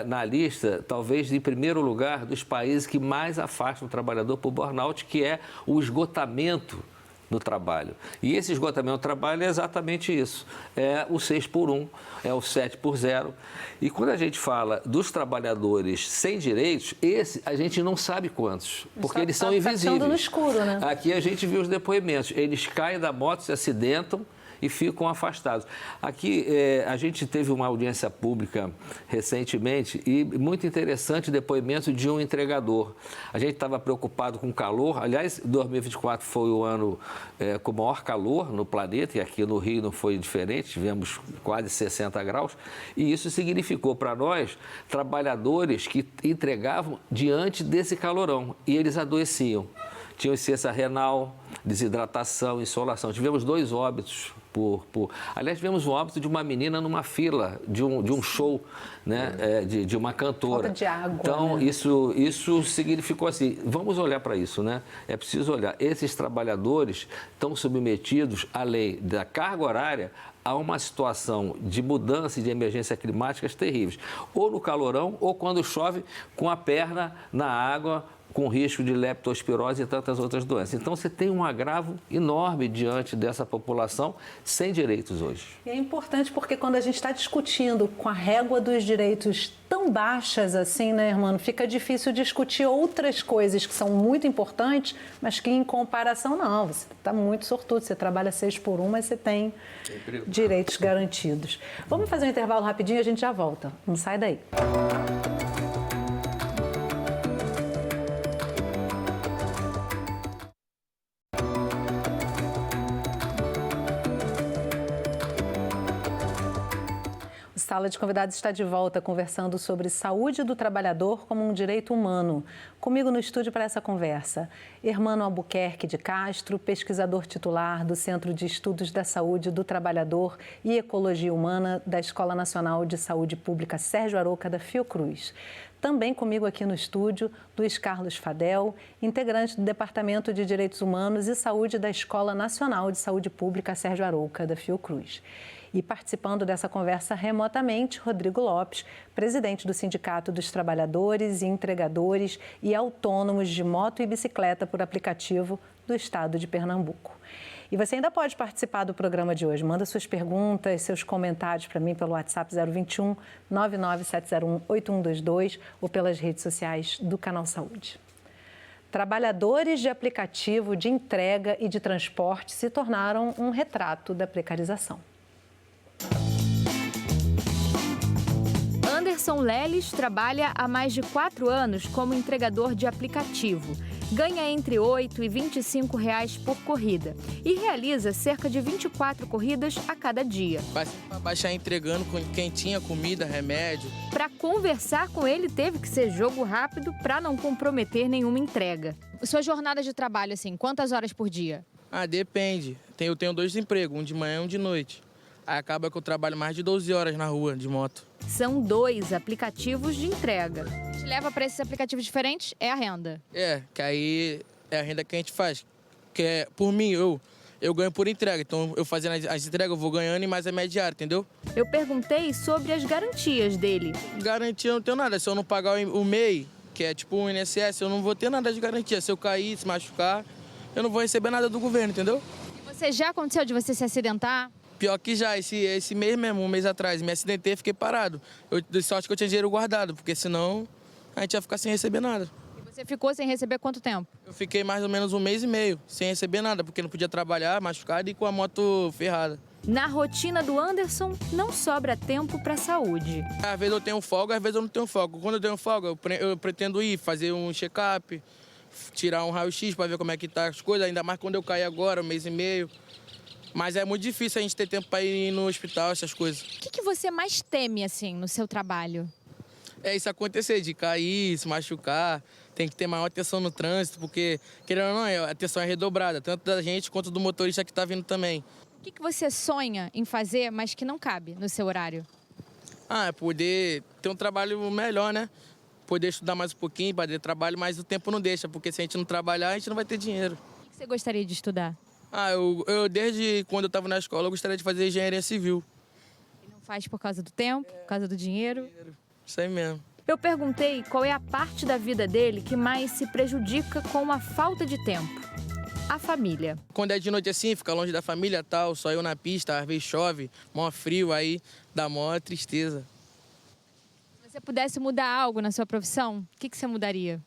na lista, talvez, em primeiro lugar, dos países que mais afastam o trabalhador por burnout, que é o esgotamento no trabalho. E esse esgotamento do trabalho é exatamente isso. É o 6 por 1, é o 7 por 0. E quando a gente fala dos trabalhadores sem direitos, a gente não sabe quantos, porque eles são invisíveis. No escuro, né? Aqui a gente viu os depoimentos. Eles caem da moto, se acidentam e ficam afastados. Aqui a gente teve uma audiência pública recentemente e muito interessante depoimento de um entregador. A gente estava preocupado com o calor. Aliás, 2024 foi o ano com o maior calor no planeta e aqui no Rio não foi diferente, tivemos quase 60 graus. E isso significou para nós trabalhadores que entregavam diante desse calorão e eles adoeciam. Tinham insuficiência renal, desidratação, insolação. Tivemos 2 óbitos Aliás, tivemos um óbito de uma menina numa fila de um show, né, de uma cantora. Falta de água, então, né? isso significou assim, vamos olhar para isso, né? É preciso olhar. Esses trabalhadores estão submetidos, além da carga horária, a uma situação de mudança e de emergência climáticas terríveis. Ou no calorão, ou quando chove, com a perna na água, com risco de leptospirose e tantas outras doenças. Então, você tem um agravo enorme diante dessa população sem direitos hoje. E é importante porque quando a gente está discutindo com a régua dos direitos tão baixas assim, né, irmão? Fica difícil discutir outras coisas que são muito importantes, mas que em comparação não. Você está muito sortudo, você trabalha 6 por 1, mas você tem direitos garantidos. Vamos fazer um intervalo rapidinho e a gente já volta. Não sai daí. Os Sala de Convidados está de volta conversando sobre saúde do trabalhador como um direito humano. Comigo no estúdio para essa conversa, Hermano Albuquerque de Castro, pesquisador titular do Centro de Estudos da Saúde do Trabalhador e Ecologia Humana da Escola Nacional de Saúde Pública Sérgio Arouca da Fiocruz. Também comigo aqui no estúdio, Luiz Carlos Fadel, integrante do Departamento de Direitos Humanos e Saúde da Escola Nacional de Saúde Pública Sérgio Arouca da Fiocruz. E participando dessa conversa remotamente, Rodrigo Lopes, presidente do Sindicato dos Trabalhadores e Entregadores e Autônomos de Moto e Bicicleta por Aplicativo do Estado de Pernambuco. E você ainda pode participar do programa de hoje. Manda suas perguntas, seus comentários para mim pelo WhatsApp 021 99701 8122 ou pelas redes sociais do Canal Saúde. Trabalhadores de aplicativo de entrega e de transporte se tornaram um retrato da precarização. Anderson Leles trabalha há mais de 4 anos como entregador de aplicativo. Ganha entre R$ 8 e R$ 25 por corrida e realiza cerca de 24 corridas a cada dia. Para baixar entregando com quentinha, comida, remédio. Para conversar com ele, teve que ser jogo rápido para não comprometer nenhuma entrega. Sua jornada de trabalho, assim, quantas horas por dia? Depende. Eu tenho 2 empregos, um de manhã e um de noite. Aí acaba que eu trabalho mais de 12 horas na rua de moto. São 2 aplicativos de entrega. O que leva para esses aplicativos diferentes é a renda. Que aí é a renda que a gente faz. Que é, por mim, eu ganho por entrega. Então, eu fazendo as entregas, eu vou ganhando e mais a minha diária, entendeu? Eu perguntei sobre as garantias dele. Garantia eu não tenho nada. Se eu não pagar o MEI, que é tipo um INSS, eu não vou ter nada de garantia. Se eu cair, se machucar, eu não vou receber nada do governo, entendeu? E você já aconteceu de você se acidentar? Pior que já, esse mês mesmo, um mês atrás, me acidentei e fiquei parado. Eu dei sorte que eu tinha dinheiro guardado, porque senão a gente ia ficar sem receber nada. E você ficou sem receber quanto tempo? Eu fiquei mais ou menos 1 mês e meio, sem receber nada, porque não podia trabalhar, machucado e com a moto ferrada. Na rotina do Anderson, não sobra tempo para a saúde. Às vezes eu tenho folga, às vezes eu não tenho folga. Quando eu tenho folga, eu pretendo ir fazer um check-up, tirar um raio-x para ver como é que tá as coisas, ainda mais quando eu caí agora, 1 mês e meio. Mas é muito difícil a gente ter tempo para ir no hospital, essas coisas. O que você mais teme, assim, no seu trabalho? É isso acontecer, de cair, se machucar. Tem que ter maior atenção no trânsito, porque, querendo ou não, a atenção é redobrada, tanto da gente quanto do motorista que está vindo também. O que você sonha em fazer, mas que não cabe no seu horário? É poder ter um trabalho melhor, né? Poder estudar mais um pouquinho, poder trabalhar, mas o tempo não deixa, porque se a gente não trabalhar, a gente não vai ter dinheiro. O que você gostaria de estudar? Eu desde quando eu estava na escola, eu gostaria de fazer engenharia civil. E não faz por causa do tempo, por causa do dinheiro? Isso aí mesmo. Eu perguntei qual é a parte da vida dele que mais se prejudica com a falta de tempo. A família. Quando é de noite assim, fica longe da família tal, só eu na pista, às vezes chove, mó frio, aí dá mó tristeza. Se você pudesse mudar algo na sua profissão, o que você mudaria?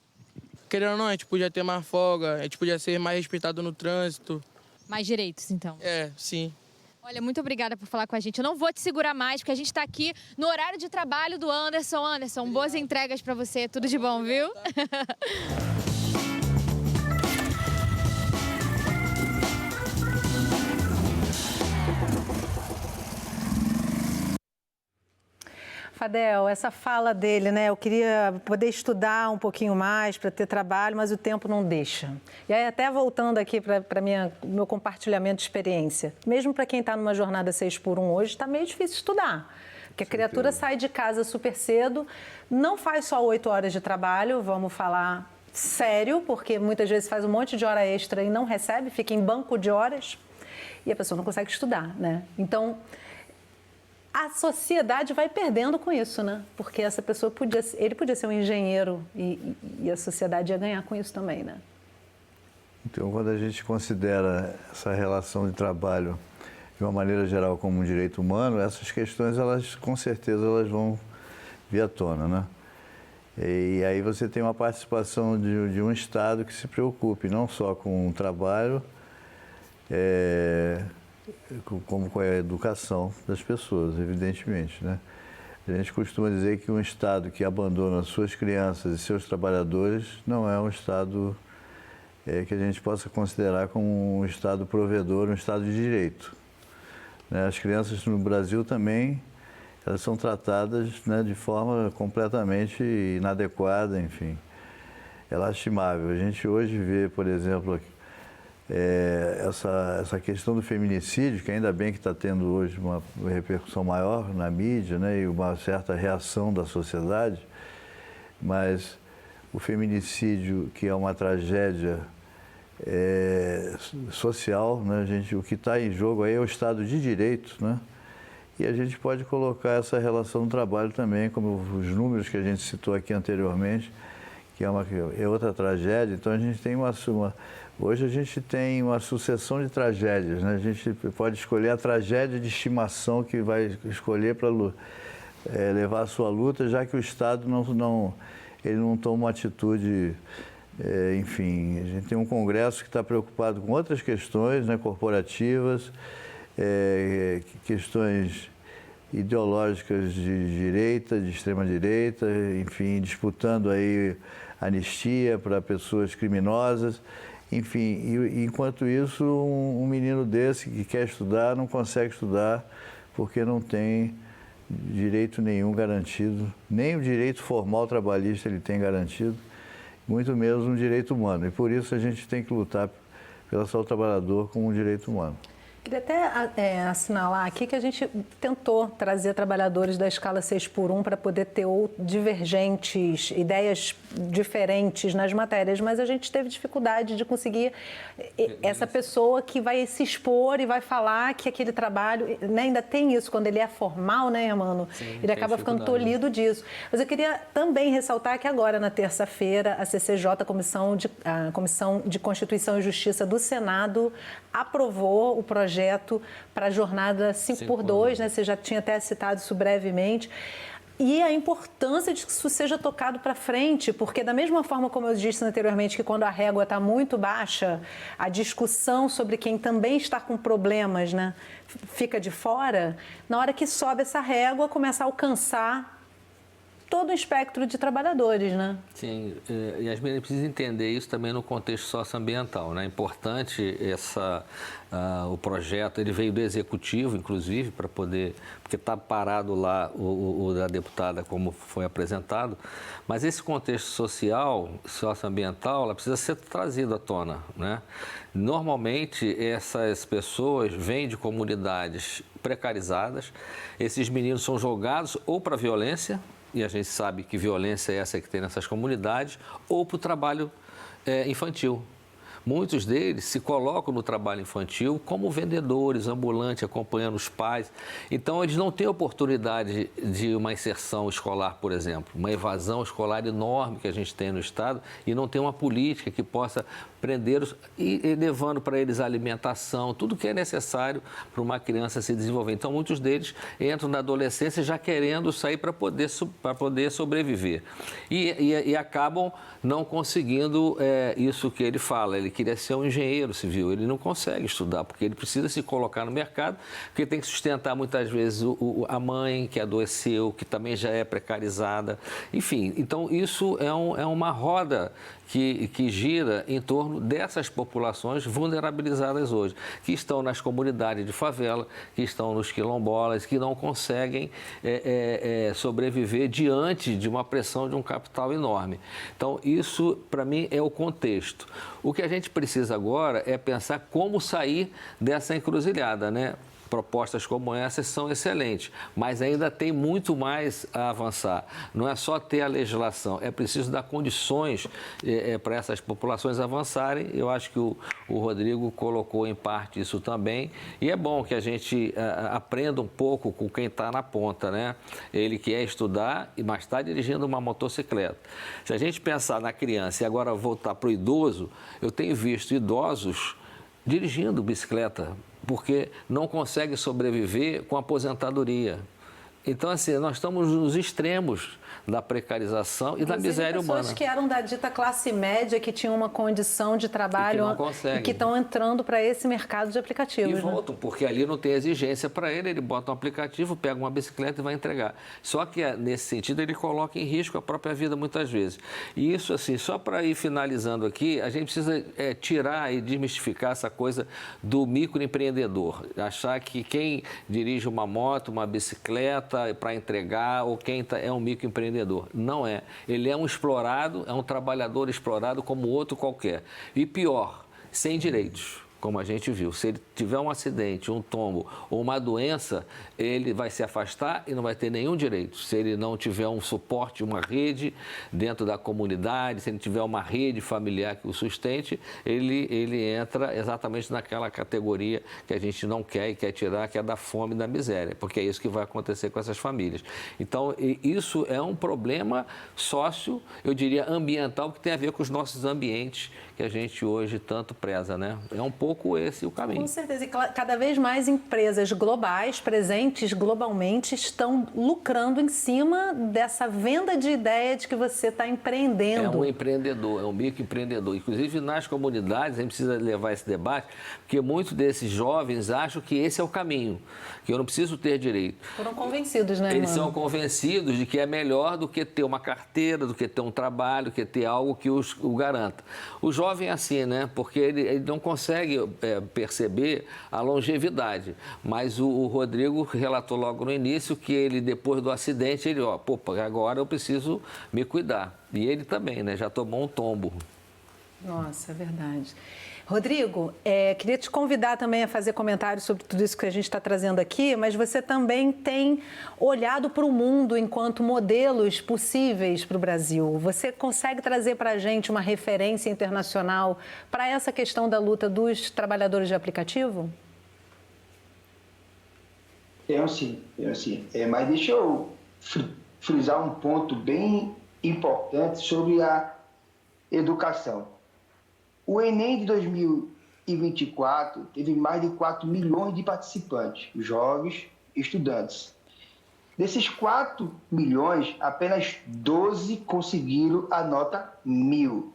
Querendo ou não, a gente podia ter mais folga, a gente podia ser mais respeitado no trânsito. Mais direitos, então? Sim. Olha, muito obrigada por falar com a gente. Eu não vou te segurar mais, porque a gente está aqui no horário de trabalho do Anderson. Anderson, boas entregas para você. Tudo de bom, viu? Fadel, essa fala dele, né? Eu queria poder estudar um pouquinho mais para ter trabalho, mas o tempo não deixa. E aí, até voltando aqui para o meu compartilhamento de experiência, mesmo para quem está numa jornada 6x1 hoje, está meio difícil estudar. Porque a criatura sai de casa super cedo, não faz só 8 horas de trabalho, vamos falar sério, porque muitas vezes faz um monte de hora extra e não recebe, fica em banco de horas e a pessoa não consegue estudar, né? Então, a sociedade vai perdendo com isso, né? Porque essa pessoa ele podia ser um engenheiro e a sociedade ia ganhar com isso também, né? Então, quando a gente considera essa relação de trabalho de uma maneira geral como um direito humano, essas questões, elas com certeza elas vão vir à tona, né? E aí você tem uma participação de um Estado que se preocupe não só com o trabalho, como com a educação das pessoas, evidentemente, né? A gente costuma dizer que um Estado que abandona suas crianças e seus trabalhadores não é um Estado que a gente possa considerar como um Estado provedor, um Estado de direito. As crianças no Brasil também, elas são tratadas, né, de forma completamente inadequada, enfim. É lastimável. A gente hoje vê, por exemplo, essa questão do feminicídio, que ainda bem que está tendo hoje uma repercussão maior na mídia, né, e uma certa reação da sociedade, mas o feminicídio, que é uma tragédia social, né, o que está em jogo aí é o Estado de Direito, né? E a gente pode colocar essa relação do trabalho também, como os números que a gente citou aqui anteriormente, que é outra tragédia. Então a gente tem hoje a gente tem uma sucessão de tragédias, né? A gente pode escolher a tragédia de estimação que vai escolher para levar a sua luta, já que o Estado ele não toma uma atitude. Enfim, a gente tem um Congresso que está preocupado com outras questões, né, corporativas, questões ideológicas de direita, de extrema-direita, enfim, disputando aí anistia para pessoas criminosas, enfim, e enquanto isso, um menino desse que quer estudar não consegue estudar porque não tem direito nenhum garantido, nem o direito formal trabalhista ele tem garantido, muito menos um direito humano. E por isso a gente tem que lutar pela saúde do trabalhador como um direito humano. Queria até assinalar aqui que a gente tentou trazer trabalhadores da escala 6x1 para poder ter divergentes, ideias diferentes nas matérias, mas a gente teve dificuldade de conseguir essa pessoa que vai se expor e vai falar que aquele trabalho, né, ainda tem isso, quando ele é formal, né, Hermano? Sim, ele acaba ficando tolhido disso. Mas eu queria também ressaltar que agora, na terça-feira, a CCJ, a Comissão de Constituição e Justiça do Senado, aprovou o projeto para a jornada 5x2, né? Você já tinha até citado isso brevemente. E a importância de que isso seja tocado para frente, porque da mesma forma como eu disse anteriormente, que quando a régua está muito baixa, a discussão sobre quem também está com problemas, né, fica de fora, na hora que sobe essa régua, começa a alcançar todo o espectro de trabalhadores, né? Sim, e as meninas precisam entender isso também no contexto socioambiental, né? É importante o projeto, ele veio do Executivo, inclusive, para poder, porque está parado lá o da deputada, como foi apresentado, mas esse contexto social, socioambiental, ela precisa ser trazido à tona, né? Normalmente, essas pessoas vêm de comunidades precarizadas, esses meninos são jogados ou para a violência, e a gente sabe que violência é essa que tem nessas comunidades, ou para o trabalho infantil. Muitos deles se colocam no trabalho infantil como vendedores, ambulantes, acompanhando os pais. Então, eles não têm oportunidade de uma inserção escolar, por exemplo, uma evasão escolar enorme que a gente tem no Estado e não tem uma política que possa prendê-los e levando para eles a alimentação, tudo que é necessário para uma criança se desenvolver. Então, muitos deles entram na adolescência já querendo sair para poder sobreviver. E acabam não conseguindo isso que ele fala. Ele queria ser um engenheiro civil, ele não consegue estudar, porque ele precisa se colocar no mercado, porque tem que sustentar muitas vezes a mãe que adoeceu, que também já é precarizada. Enfim, então isso é uma roda que gira em torno dessas populações vulnerabilizadas hoje, que estão nas comunidades de favela, que estão nos quilombolas, que não conseguem sobreviver diante de uma pressão de um capital enorme. Então, isso, para mim, é o contexto. O que a gente precisa agora é pensar como sair dessa encruzilhada, né? Propostas como essas são excelentes, mas ainda tem muito mais a avançar. Não é só ter a legislação, é preciso dar condições para essas populações avançarem. Eu acho que o Rodrigo colocou em parte isso também. E é bom que a gente aprenda um pouco com quem está na ponta, né? Ele quer estudar, mas está dirigindo uma motocicleta. Se a gente pensar na criança e agora voltar para o idoso, eu tenho visto idosos dirigindo bicicleta, porque não consegue sobreviver com aposentadoria. Então, assim, nós estamos nos extremos da precarização e da miséria humana. Pessoas que eram da dita classe média, que tinham uma condição de trabalho e que estão entrando para esse mercado de aplicativos. E voltam, porque ali não tem exigência para ele bota um aplicativo, pega uma bicicleta e vai entregar. Só que, nesse sentido, ele coloca em risco a própria vida muitas vezes. E isso, assim, só para ir finalizando aqui, a gente precisa tirar e desmistificar essa coisa do microempreendedor. Achar que quem dirige uma moto, uma bicicleta, bota para entregar ou quem é um microempreendedor. Não é. Ele é um explorado, é um trabalhador explorado como outro qualquer. E pior, sem direitos. Como a gente viu, se ele tiver um acidente, um tombo ou uma doença, ele vai se afastar e não vai ter nenhum direito. Se ele não tiver um suporte, uma rede dentro da comunidade, se ele tiver uma rede familiar que o sustente, ele entra exatamente naquela categoria que a gente não quer e quer tirar, que é da fome e da miséria, porque é isso que vai acontecer com essas famílias. Então, isso é um problema eu diria, ambiental, que tem a ver com os nossos ambientes que a gente hoje tanto preza, né? É um pouco esse o caminho. Com certeza. E cada vez mais empresas globais, presentes globalmente, estão lucrando em cima dessa venda de ideia de que você está empreendendo. É um empreendedor, é um microempreendedor. Inclusive, nas comunidades, a gente precisa levar esse debate, porque muitos desses jovens acham que esse é o caminho, que eu não preciso ter direito. Foram convencidos, né, Eles são convencidos de que é melhor do que ter uma carteira, do que ter um trabalho, do que ter algo que o garanta. O jovem é assim, né? Porque ele não consegue perceber a longevidade. Mas o Rodrigo relatou logo no início que ele, depois do acidente, agora eu preciso me cuidar. E ele também, né? Já tomou um tombo. Nossa, é verdade. Rodrigo, queria te convidar também a fazer comentários sobre tudo isso que a gente está trazendo aqui, mas você também tem olhado para o mundo enquanto modelos possíveis para o Brasil. Você consegue trazer para a gente uma referência internacional para essa questão da luta dos trabalhadores de aplicativo? Tenho sim. Mas deixa eu frisar um ponto bem importante sobre a educação. O Enem de 2024 teve mais de 4 milhões de participantes, jovens estudantes. Desses 4 milhões, apenas 12 conseguiram a nota 1000.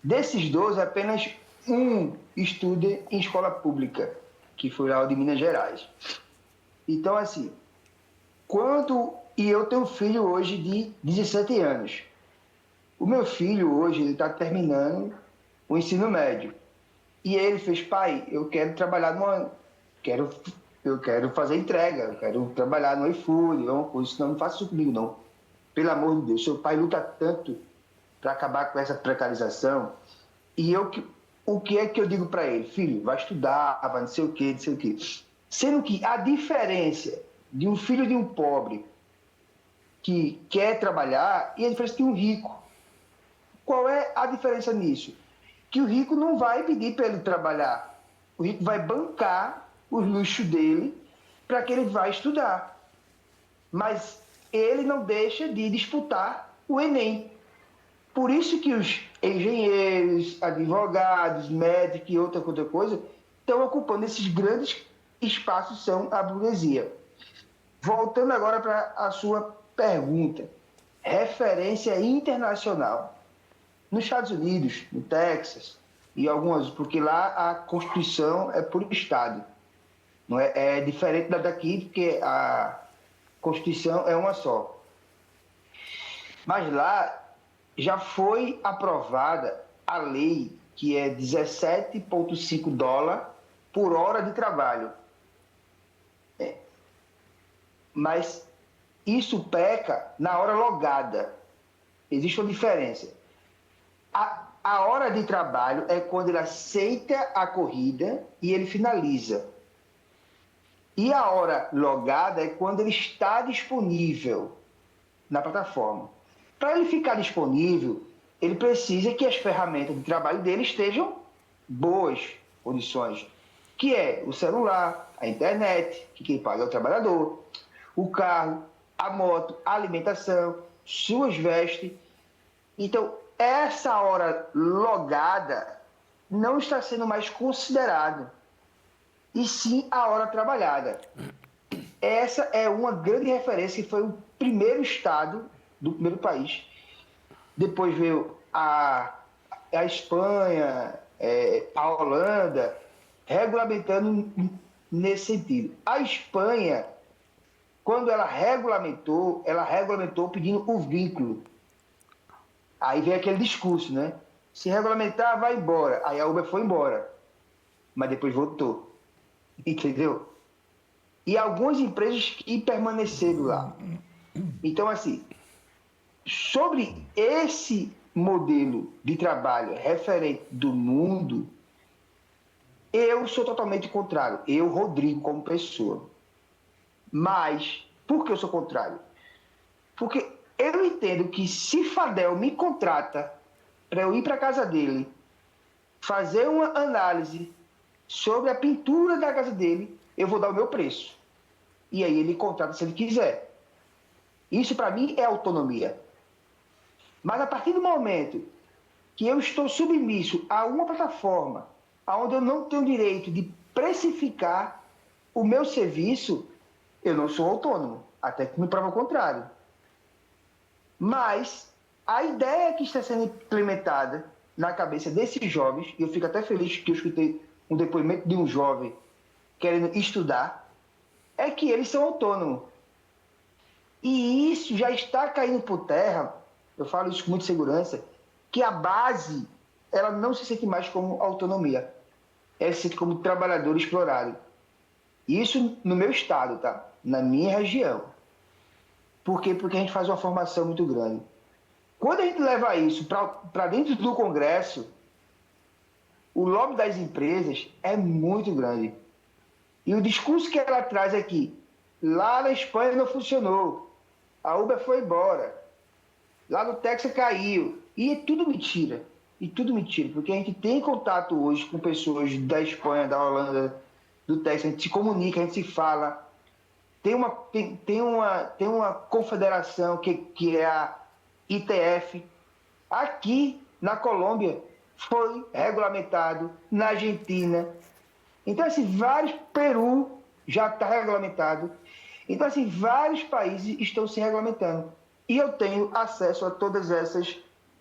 Desses 12, apenas um estuda em escola pública, que foi lá o de Minas Gerais. Então, assim, E eu tenho um filho hoje de 17 anos. O meu filho hoje está terminando o ensino médio. E ele fez: pai, eu quero trabalhar eu quero fazer entrega, eu quero trabalhar no iFood, uma coisa, senão não faça isso comigo, não. Pelo amor de Deus, seu pai luta tanto para acabar com essa precarização. E o que é que eu digo para ele? Filho, vai estudar, vai não sei o quê. Sendo que a diferença de um filho de um pobre que quer trabalhar e a diferença de um rico. Qual é a diferença nisso? Que o rico não vai pedir para ele trabalhar. O rico vai bancar o luxo dele para que ele vá estudar. Mas ele não deixa de disputar o Enem. Por isso que os engenheiros, advogados, médicos e outra coisa estão ocupando esses grandes espaços, são a burguesia. Voltando agora para a sua pergunta. Referência internacional. Nos Estados Unidos, no Texas e algumas, porque lá a Constituição é por estado. Não é diferente da daqui, porque a Constituição é uma só. Mas lá já foi aprovada a lei que é $17,5 por hora de trabalho. Mas isso peca na hora logada. Existe uma diferença. A hora de trabalho é quando ele aceita a corrida e ele finaliza. E a hora logada é quando ele está disponível na plataforma. Para ele ficar disponível, ele precisa que as ferramentas de trabalho dele estejam boas condições, que é o celular, a internet, que quem paga é o trabalhador, o carro, a moto, a alimentação, suas vestes. Então, essa hora logada não está sendo mais considerado, e sim a hora trabalhada. Essa é uma grande referência, que foi o primeiro estado do primeiro país. Depois veio a Espanha, a Holanda, regulamentando nesse sentido. A Espanha, quando ela regulamentou pedindo o vínculo. Aí veio aquele discurso, né? Se regulamentar, vai embora. Aí a Uber foi embora. Mas depois voltou. Entendeu? e algumas empresas que permaneceram lá. Então, assim, sobre esse modelo de trabalho referente do mundo, eu sou totalmente contrário. Eu, Rodrigo, como pessoa. Mas, por que eu sou contrário? Porque eu entendo que se Fadel me contrata para eu ir para a casa dele, fazer uma análise sobre a pintura da casa dele, eu vou dar o meu preço. E aí ele contrata se ele quiser. Isso, para mim, é autonomia. Mas a partir do momento que eu estou submisso a uma plataforma onde eu não tenho direito de precificar o meu serviço, eu não sou autônomo, até que me prova o contrário. Mas a ideia que está sendo implementada na cabeça desses jovens, e eu fico até feliz que eu escutei um depoimento de um jovem querendo estudar, é que eles são autônomos. E isso já está caindo por terra, eu falo isso com muita segurança, que a base, ela não se sente mais como autonomia, ela se sente como trabalhador explorado. Isso no meu estado, tá? Na minha região. Por quê? Porque a gente faz uma formação muito grande. Quando a gente leva isso para dentro do Congresso, o lobby das empresas é muito grande. E o discurso que ela traz aqui, lá na Espanha não funcionou, a Uber foi embora, lá no Texas caiu, e é tudo mentira. E tudo mentira, porque a gente tem contato hoje com pessoas da Espanha, da Holanda, do Texas, a gente se comunica, a gente se fala. Tem uma confederação que é a ITF. Aqui na Colômbia foi regulamentado, na Argentina. Então, assim, Peru já está regulamentado. Então, assim, vários países estão se regulamentando. E eu tenho acesso a todas essas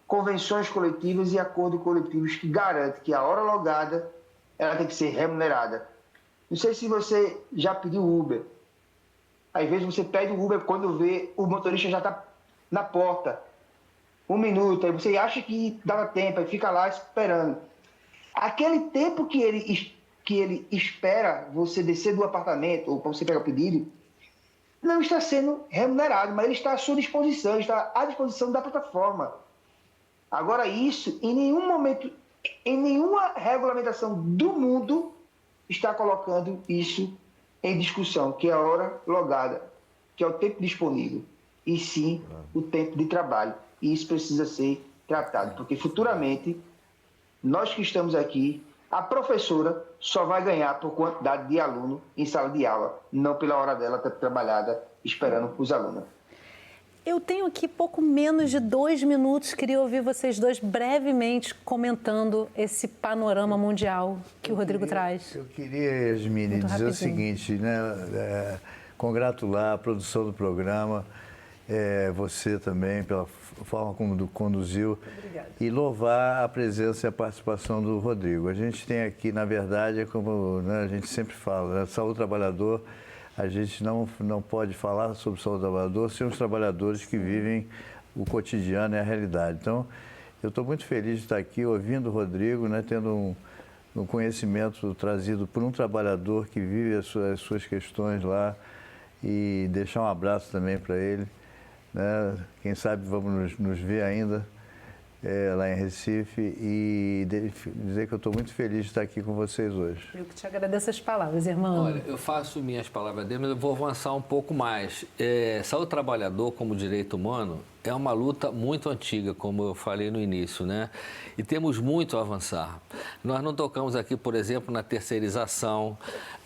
convenções coletivas e acordos coletivos que garantem que a hora logada ela tem que ser remunerada. Não sei se você já pediu Uber. Às vezes você pede o Uber quando vê o motorista já está na porta. 1 minuto, aí você acha que dava tempo, aí fica lá esperando. Aquele tempo que ele espera você descer do apartamento ou para você pegar o pedido, não está sendo remunerado, mas ele está à sua disposição, está à disposição da plataforma. Agora isso, em nenhum momento, em nenhuma regulamentação do mundo está colocando isso em discussão, que é a hora logada, que é o tempo disponível, e sim o tempo de trabalho. E isso precisa ser tratado, porque futuramente, nós que estamos aqui, a professora só vai ganhar por quantidade de aluno em sala de aula, não pela hora dela estar trabalhada esperando os alunos. Eu tenho aqui pouco menos de 2 minutos, queria ouvir vocês dois brevemente comentando esse panorama mundial que o Rodrigo traz. Eu queria, Yasmine, dizer o seguinte, né? Congratular a produção do programa, você também, pela forma como conduziu. Obrigada. E louvar a presença e a participação do Rodrigo. A gente tem aqui, na verdade, como a gente sempre fala, né? Saúde do trabalhador. A gente não pode falar sobre saúde do trabalhador sem os trabalhadores que vivem o cotidiano e a realidade. Então, eu estou muito feliz de estar aqui ouvindo o Rodrigo, né, tendo um conhecimento trazido por um trabalhador que vive as suas questões lá, e deixar um abraço também para ele. Né? Quem sabe vamos nos ver ainda lá em Recife, e dizer que eu estou muito feliz de estar aqui com vocês hoje. Eu que te agradeço as palavras, irmão. Olha, eu faço minhas palavras dele, mas eu vou avançar um pouco mais. Saúde do trabalhador como direito humano é uma luta muito antiga, como eu falei no início, né? E temos muito a avançar. Nós não tocamos aqui, por exemplo, na terceirização.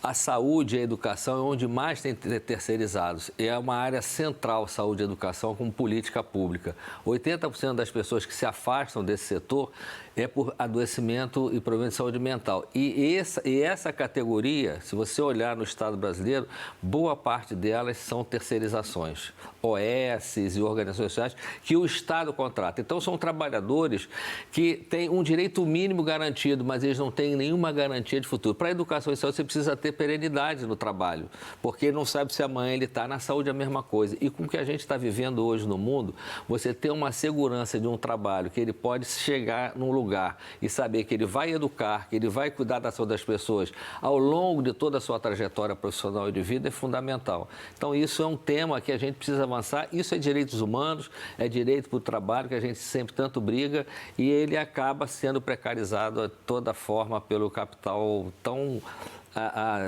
A saúde e a educação é onde mais tem terceirizados. É uma área central, saúde e educação, como política pública. 80% das pessoas que se afastam desse setor é por adoecimento e problema de saúde mental. E essa categoria, se você olhar no Estado brasileiro, boa parte delas são terceirizações. OS e organizações sociais profissionais que o Estado contrata. Então, são trabalhadores que têm um direito mínimo garantido, mas eles não têm nenhuma garantia de futuro. Para a educação e saúde, você precisa ter perenidade no trabalho, porque ele não sabe se amanhã ele está. Na saúde é a mesma coisa. E com o que a gente está vivendo hoje no mundo, você ter uma segurança de um trabalho que ele pode chegar num lugar e saber que ele vai educar, que ele vai cuidar da saúde das pessoas ao longo de toda a sua trajetória profissional e de vida é fundamental. Então, isso é um tema que a gente precisa avançar. Isso é direitos humanos, é direito para o trabalho, que a gente sempre tanto briga, e ele acaba sendo precarizado de toda forma pelo capital tão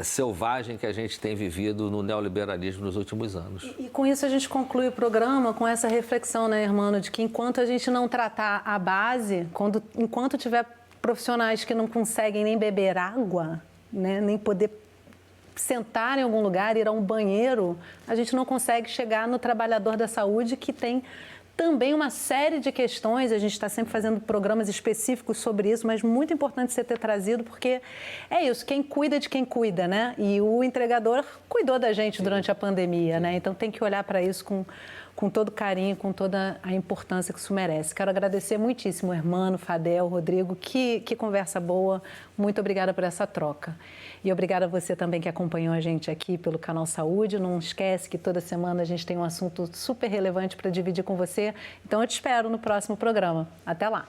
selvagem que a gente tem vivido no neoliberalismo nos últimos anos. E com isso a gente conclui o programa com essa reflexão, né, Hermano, de que enquanto a gente não tratar a base, enquanto tiver profissionais que não conseguem nem beber água, né, nem poder sentar em algum lugar, ir a um banheiro, a gente não consegue chegar no trabalhador da saúde, que tem também uma série de questões. A gente está sempre fazendo programas específicos sobre isso, mas muito importante você ter trazido, porque é isso, quem cuida de quem cuida, né? E o entregador cuidou da gente durante a pandemia, né? Então tem que olhar para isso com todo carinho, com toda a importância que isso merece. Quero agradecer muitíssimo, Hermano, Fadel, Rodrigo, que conversa boa. Muito obrigada por essa troca. E obrigada a você também que acompanhou a gente aqui pelo Canal Saúde. Não esquece que toda semana a gente tem um assunto super relevante para dividir com você. Então eu te espero no próximo programa. Até lá!